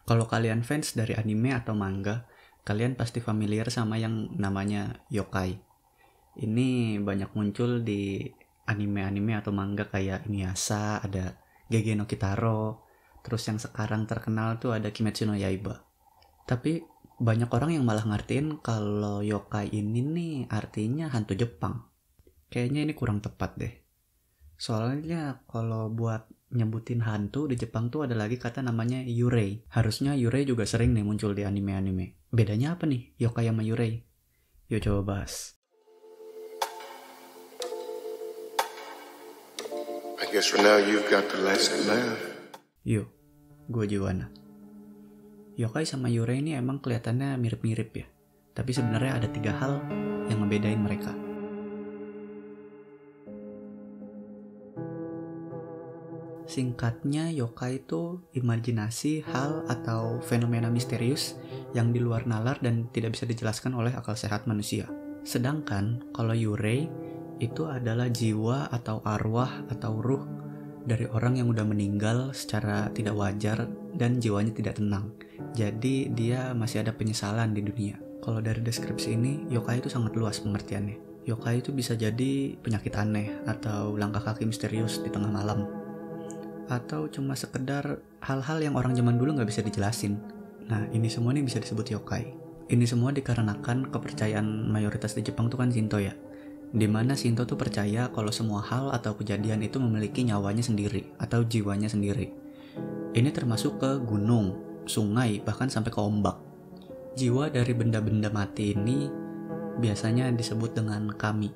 Kalau kalian fans dari anime atau manga, kalian pasti familiar sama yang namanya yokai. Ini banyak muncul di anime-anime atau manga kayak Inuyasha, ada Gege no Kitaro, terus yang sekarang terkenal tuh ada Kimetsu no Yaiba. Tapi banyak orang yang malah ngertiin kalau yokai ini nih artinya hantu Jepang. Kayaknya ini kurang tepat deh. Soalnya kalau buat nyebutin hantu di Jepang tuh ada lagi kata namanya yurei. Harusnya yurei juga sering nih muncul di anime-anime. Bedanya apa nih yokai sama yurei? Yuk coba bahas. I guess for now you've got the last laugh. Yuk, gue Jiwana. Yokai sama yurei ini emang kelihatannya mirip-mirip ya. Tapi sebenarnya ada 3 hal yang ngebedain mereka. Singkatnya, yokai itu imajinasi, hal, atau fenomena misterius yang di luar nalar dan tidak bisa dijelaskan oleh akal sehat manusia. Sedangkan kalau yurei itu adalah jiwa atau arwah atau ruh dari orang yang udah meninggal secara tidak wajar dan jiwanya tidak tenang. Jadi dia masih ada penyesalan di dunia. Kalau dari deskripsi ini, yokai itu sangat luas pengertiannya. Yokai itu bisa jadi penyakit aneh atau langkah kaki misterius di tengah malam. Atau cuma sekedar hal-hal yang orang zaman dulu nggak bisa dijelasin. Nah, ini semua nih bisa disebut yokai. Ini semua dikarenakan kepercayaan mayoritas di Jepang tuh kan Shinto ya. Dimana Shinto tuh percaya kalau semua hal atau kejadian itu memiliki nyawanya sendiri atau jiwanya sendiri. Ini termasuk ke gunung, sungai, bahkan sampai ke ombak. Jiwa dari benda-benda mati ini biasanya disebut dengan kami.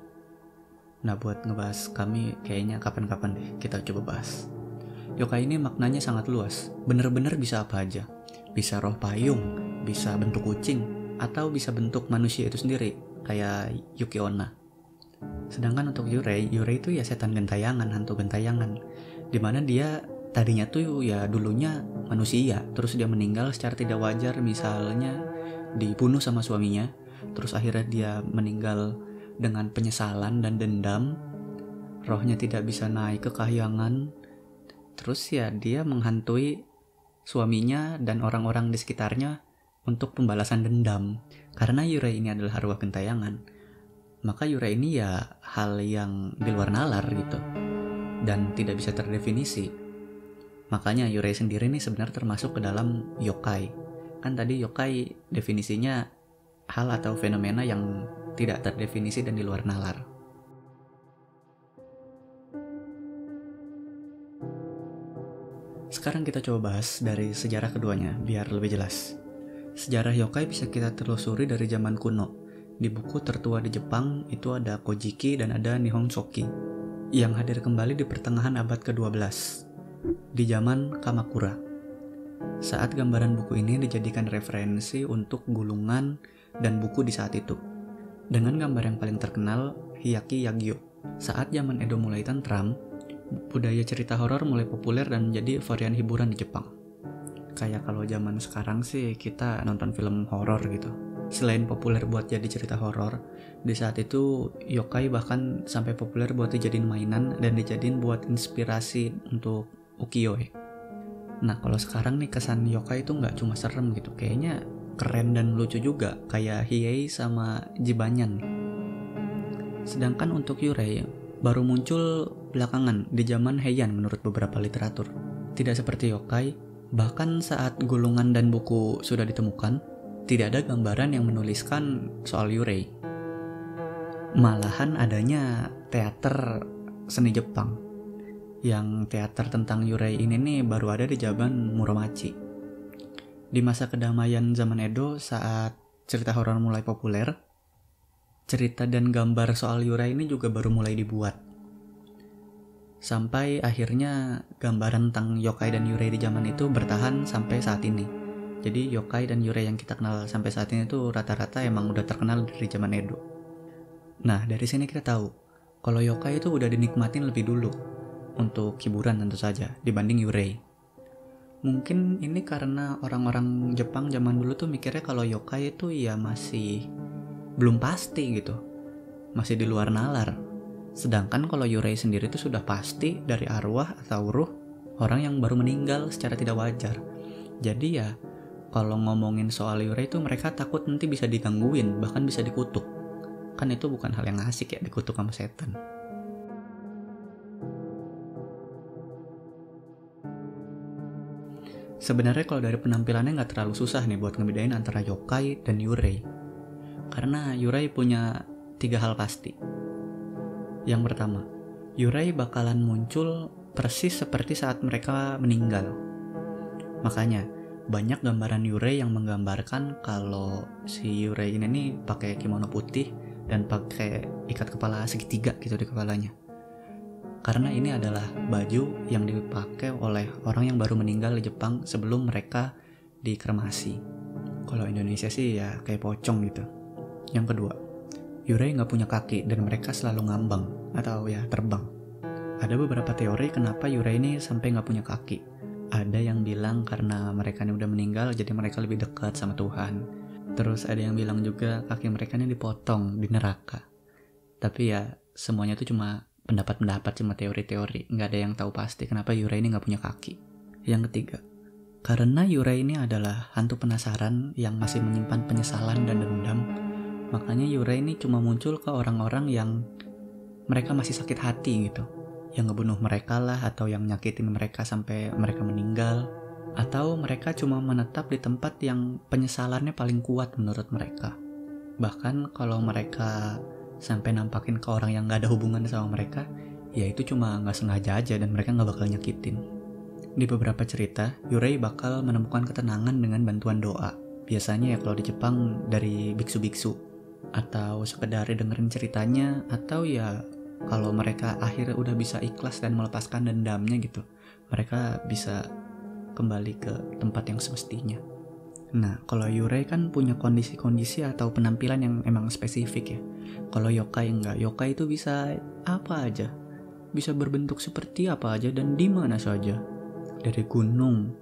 Nah, buat ngebahas kami kayaknya kapan-kapan deh kita coba bahas. Yokai ini maknanya sangat luas, bener-bener bisa apa aja. Bisa roh payung, bisa bentuk kucing, atau bisa bentuk manusia itu sendiri, kayak Yuki Onna. Sedangkan untuk yurei itu ya setan gentayangan, hantu gentayangan. Dimana dia tadinya tuh ya dulunya manusia, terus dia meninggal secara tidak wajar, misalnya dibunuh sama suaminya, terus akhirnya dia meninggal dengan penyesalan dan dendam, rohnya tidak bisa naik ke kahyangan. Terus ya dia menghantui suaminya dan orang-orang di sekitarnya untuk pembalasan dendam. Karena yurei ini adalah arwah gentayangan, maka yurei ini ya hal yang di luar nalar gitu dan tidak bisa terdefinisi. Makanya yurei sendiri nih sebenarnya termasuk ke dalam yokai. Kan tadi yokai definisinya hal atau fenomena yang tidak terdefinisi dan di luar nalar. Sekarang kita coba bahas dari sejarah keduanya, biar lebih jelas. Sejarah yokai bisa kita telusuri dari zaman kuno. Di buku tertua di Jepang itu ada Kojiki dan ada Nihon Shoki, yang hadir kembali di pertengahan abad ke-12, di zaman Kamakura. Saat gambaran buku ini dijadikan referensi untuk gulungan dan buku di saat itu. Dengan gambar yang paling terkenal, Hiyaki Yagyo. Saat zaman Edo mulai tentram, budaya cerita horor mulai populer dan menjadi varian hiburan di Jepang. Kayak kalau zaman sekarang sih kita nonton film horor gitu. Selain populer buat jadi cerita horor, di saat itu yokai bahkan sampai populer buat dijadiin mainan dan dijadiin buat inspirasi untuk ukiyo-e. Nah, kalau sekarang nih kesan yokai itu nggak cuma serem gitu, kayaknya keren dan lucu juga, kayak Hiei sama Jibanyan. Sedangkan untuk yurei baru muncul belakangan di zaman Heian menurut beberapa literatur. Tidak seperti yokai, bahkan saat gulungan dan buku sudah ditemukan, tidak ada gambaran yang menuliskan soal yurei. Malahan adanya teater seni Jepang. Yang teater tentang yurei ini nih baru ada di zaman Muromachi. Di masa kedamaian zaman Edo saat cerita horor mulai populer, cerita dan gambar soal yurei ini juga baru mulai dibuat. Sampai akhirnya gambaran tentang yokai dan yurei di zaman itu bertahan sampai saat ini. Jadi yokai dan yurei yang kita kenal sampai saat ini tuh rata-rata emang udah terkenal dari zaman Edo. Nah, dari sini kita tahu kalau yokai itu udah dinikmatin lebih dulu untuk hiburan tentu saja dibanding yurei. Mungkin ini karena orang-orang Jepang zaman dulu tuh mikirnya kalau yokai itu ya masih belum pasti gitu, masih di luar nalar. Sedangkan kalau yurei sendiri itu sudah pasti dari arwah atau ruh orang yang baru meninggal secara tidak wajar. Jadi ya kalau ngomongin soal Yurei itu mereka takut nanti bisa digangguin, bahkan bisa dikutuk. Kan itu bukan hal yang asik ya, dikutuk sama setan. Sebenarnya kalau dari penampilannya nggak terlalu susah nih buat ngebedain antara yokai dan yurei. Karena yurei punya 3 hal pasti. Yang pertama, yurei bakalan muncul persis seperti saat mereka meninggal. Makanya banyak gambaran yurei yang menggambarkan kalau si yurei ini nih pakai kimono putih dan pakai ikat kepala segitiga gitu di kepalanya. Karena ini adalah baju yang dipakai oleh orang yang baru meninggal di Jepang sebelum mereka dikremasi. Kalau Indonesia sih ya kayak pocong gitu. Yang kedua, yurei nggak punya kaki dan mereka selalu ngambang atau ya terbang. Ada beberapa teori kenapa yurei ini sampai nggak punya kaki. Ada yang bilang karena mereka ini udah meninggal jadi mereka lebih dekat sama Tuhan. Terus ada yang bilang juga kaki mereka ini dipotong di neraka. Tapi ya semuanya itu cuma pendapat-pendapat, cuma teori-teori. Nggak ada yang tahu pasti kenapa yurei ini nggak punya kaki. Yang ketiga, karena yurei ini adalah hantu penasaran yang masih menyimpan penyesalan dan dendam, makanya yurei ini cuma muncul ke orang-orang yang mereka masih sakit hati gitu, yang ngebunuh mereka lah, atau yang nyakitin mereka sampai mereka meninggal, atau mereka cuma menetap di tempat yang penyesalannya paling kuat menurut mereka. Bahkan kalau mereka sampai nampakin ke orang yang gak ada hubungan sama mereka, ya itu cuma gak sengaja aja dan mereka gak bakal nyakitin. Di beberapa cerita, yurei bakal menemukan ketenangan dengan bantuan doa. Biasanya ya kalau di Jepang dari biksu-biksu, atau sekedar dengerin ceritanya, atau ya kalau mereka akhirnya udah bisa ikhlas dan melepaskan dendamnya gitu, mereka bisa kembali ke tempat yang semestinya. Nah, kalau yurei kan punya kondisi-kondisi atau penampilan yang emang spesifik ya. Kalau yokai enggak, yokai itu bisa apa aja, bisa berbentuk seperti apa aja dan di mana saja, dari gunung,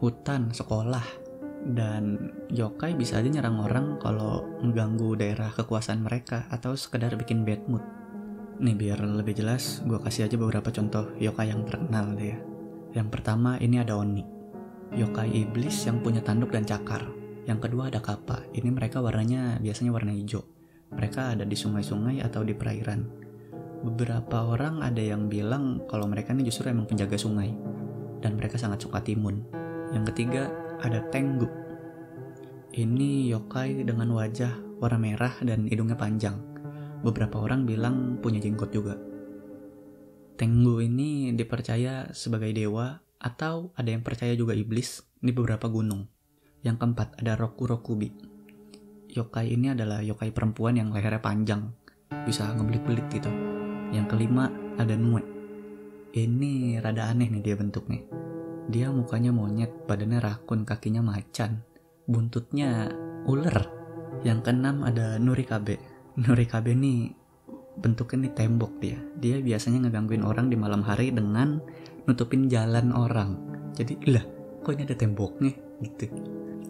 hutan, sekolah. Dan yokai bisa aja nyerang orang kalau mengganggu daerah kekuasaan mereka atau sekedar bikin bad mood. Nih biar lebih jelas, gue kasih aja beberapa contoh yokai yang terkenal deh ya. Yang pertama ini ada Oni, yokai iblis yang punya tanduk dan cakar. Yang kedua ada Kappa, ini mereka warnanya biasanya warna hijau. Mereka ada di sungai-sungai atau di perairan. Beberapa orang ada yang bilang kalau mereka ini justru emang penjaga sungai, dan mereka sangat suka timun. Yang ketiga ada Tengu. Ini yokai dengan wajah warna merah dan hidungnya panjang. Beberapa orang bilang punya jenggot juga. Tengu ini dipercaya sebagai dewa, atau ada yang percaya juga iblis di beberapa gunung. Yang keempat ada Rokurokubi. Yokai ini adalah yokai perempuan yang lehernya panjang, bisa ngebelit-belit gitu. Yang kelima ada Nue. Ini rada aneh nih dia bentuknya. Dia mukanya monyet, badannya rakun, kakinya macan, buntutnya ular. Yang keenam ada Nurikabe. Nurikabe nih bentuknya nih tembok dia. Dia biasanya ngegangguin orang di malam hari dengan nutupin jalan orang. Jadi lah, kok ini ada temboknya gitu.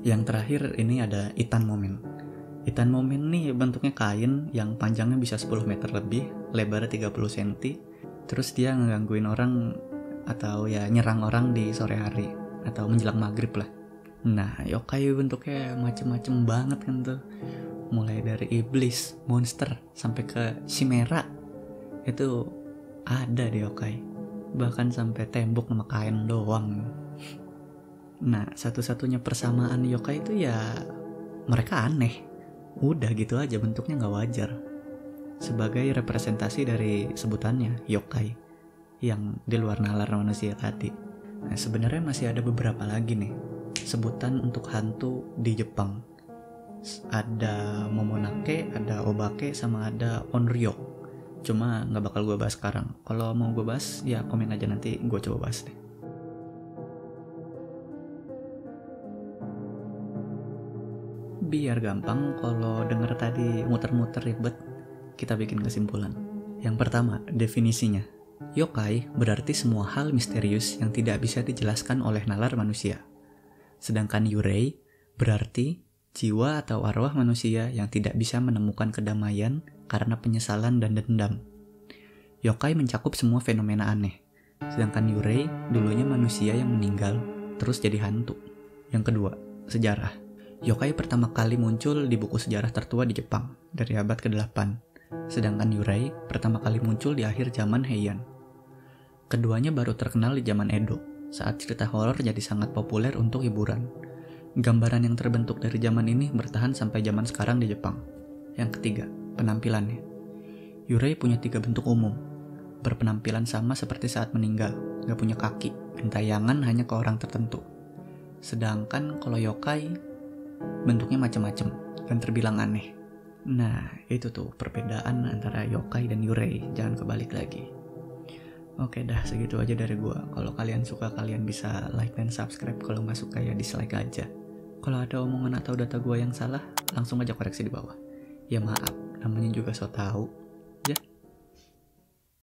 Yang terakhir ini ada Itan Momen. Itan Momen nih bentuknya kain yang panjangnya bisa 10 meter lebih, lebarnya 30 cm. Terus dia ngegangguin orang atau ya nyerang orang di sore hari atau menjelang maghrib lah. Nah, yokai bentuknya macem-macem banget kan tuh. Mulai dari iblis, monster, sampai ke chimera. Itu ada di yokai. Bahkan sampai tembok sama kain doang. Nah, satu-satunya persamaan yokai itu ya mereka aneh. Udah gitu aja, bentuknya gak wajar. Sebagai representasi dari sebutannya, yokai, yang di luar nalar manusia tadi. Nah, sebenarnya masih ada beberapa lagi nih sebutan untuk hantu di Jepang. Ada Momonake, ada Obake, sama ada Onryo. Cuma gak bakal gue bahas sekarang. Kalau mau gue bahas, ya komen aja, nanti gue coba bahas deh. Biar gampang, kalau denger tadi muter-muter ribet, kita bikin kesimpulan. Yang pertama, definisinya. Yokai berarti semua hal misterius yang tidak bisa dijelaskan oleh nalar manusia. Sedangkan yurei berarti jiwa atau arwah manusia yang tidak bisa menemukan kedamaian karena penyesalan dan dendam. Yokai mencakup semua fenomena aneh. Sedangkan yurei dulunya manusia yang meninggal terus jadi hantu. Yang kedua, sejarah. Yokai pertama kali muncul di buku sejarah tertua di Jepang dari abad ke-8, sedangkan Yurei pertama kali muncul di akhir zaman Heian. Keduanya baru terkenal di zaman Edo, saat cerita horor jadi sangat populer untuk hiburan. Gambaran yang terbentuk dari zaman ini bertahan sampai zaman sekarang di Jepang. Yang ketiga, penampilannya. Yurei punya 3 bentuk umum. Berpenampilan sama seperti saat meninggal, gak punya kaki, gentayangan hanya ke orang tertentu. Sedangkan kalau yokai, bentuknya macam-macam dan terbilang aneh. Nah, itu tuh perbedaan antara yokai dan yurei, jangan kebalik lagi. Oke dah, segitu aja dari gua. Kalau kalian suka, kalian bisa like dan subscribe. Kalau nggak suka ya dislike aja. Kalau ada omongan atau data gua yang salah, langsung aja koreksi di bawah. Ya maaf, namanya juga so tau.